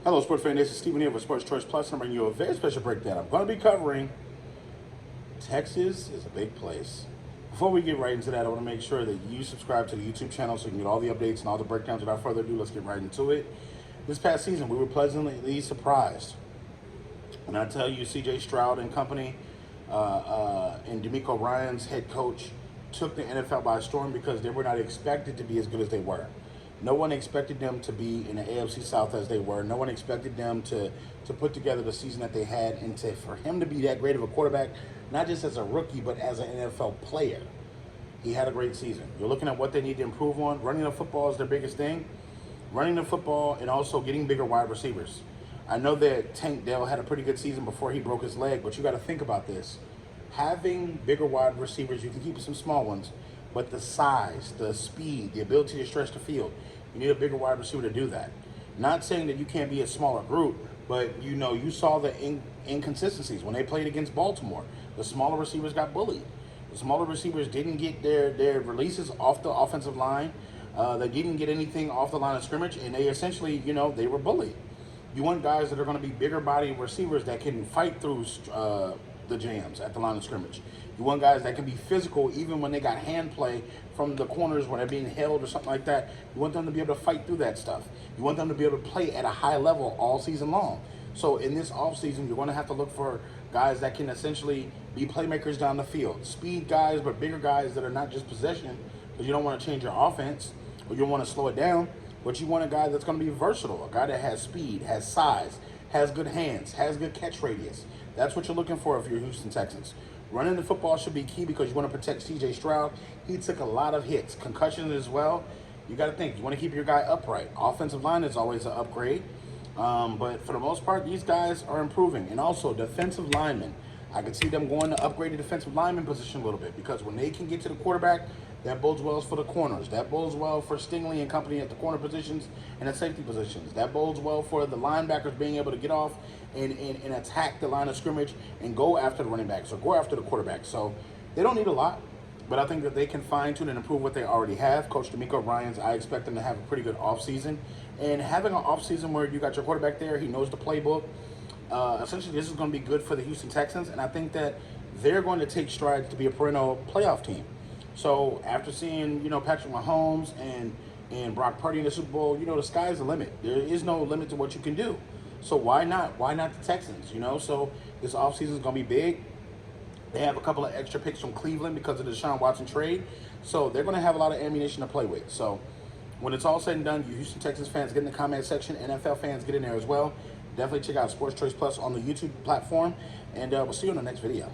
Hello, sports fan. This is Stephen here for Sports Choice Plus. I'm bringing you a very special breakdown. I'm going to be covering Texas is a big place. Before we get right into that, I want to make sure that you subscribe to the YouTube channel so you can get all the updates and all the breakdowns. Without further ado, let's get right into it. This past season, we were pleasantly surprised. And I tell you, C.J. Stroud and company and DeMeco Ryans head coach took the NFL by storm because they were not expected to be as good as they were. No one expected them to be in the AFC South as they were. No one expected them to put together the season that they had, and for him to be that great of a quarterback, not just as a rookie, but as an NFL player. He had a great season. You're looking at what they need to improve on. Running the football is their biggest thing. Running the football and also getting bigger wide receivers. I know that Tank Dell had a pretty good season before he broke his leg, but you got to think about this. Having bigger wide receivers, you can keep some small ones, but the size, the speed, the ability to stretch the field, you need a bigger wide receiver to do that. Not saying that you can't be a smaller group, but you saw the inconsistencies when they played against Baltimore. The smaller receivers got bullied. The smaller receivers didn't get their releases off the offensive line. They didn't get anything off the line of scrimmage, and they essentially, they were bullied. You want guys that are going to be bigger body receivers that can fight through the jams at the line of scrimmage. You want guys that can be physical even when they got hand play from the corners when they're being held or something like that. You want them to be able to fight through that stuff. You want them to be able to play at a high level all season long. So in this offseason, you're going to have to look for guys that can essentially be playmakers down the field. Speed guys, but bigger guys that are not just possession, because you don't want to change your offense or you don't want to slow it down, but you want a guy that's going to be versatile, a guy that has speed, has size, has good hands, has good catch radius. That's what you're looking for if you're Houston Texans. Running the football should be key because you want to protect C.J. Stroud. He took a lot of hits, concussions as well. You got to think, you want to keep your guy upright. Offensive line is always an upgrade. But for the most part, these guys are improving. And also, defensive linemen. I could see them going to upgrade the defensive lineman position a little bit because when they can get to the quarterback, that bodes well for the corners. That bodes well for Stingley and company at the corner positions and at safety positions. That bodes well for the linebackers being able to get off and attack the line of scrimmage and go after the running backs or go after the quarterback. So they don't need a lot, but I think that they can fine-tune and improve what they already have. Coach DeMeco Ryans, I expect them to have a pretty good offseason. And having an offseason where you got your quarterback there, he knows the playbook, essentially this is going to be good for the Houston Texans, and I think that they're going to take strides to be a perennial playoff team. So after seeing, Patrick Mahomes and Brock Purdy in the Super Bowl, the sky's the limit. There is no limit to what you can do. So why not? Why not the Texans, So this offseason is going to be big. They have a couple of extra picks from Cleveland because of the Deshaun Watson trade. So they're going to have a lot of ammunition to play with. So when it's all said and done, you Houston Texans fans get in the comment section. NFL fans get in there as well. Definitely check out Sports Choice Plus on the YouTube platform. And we'll see you in the next video.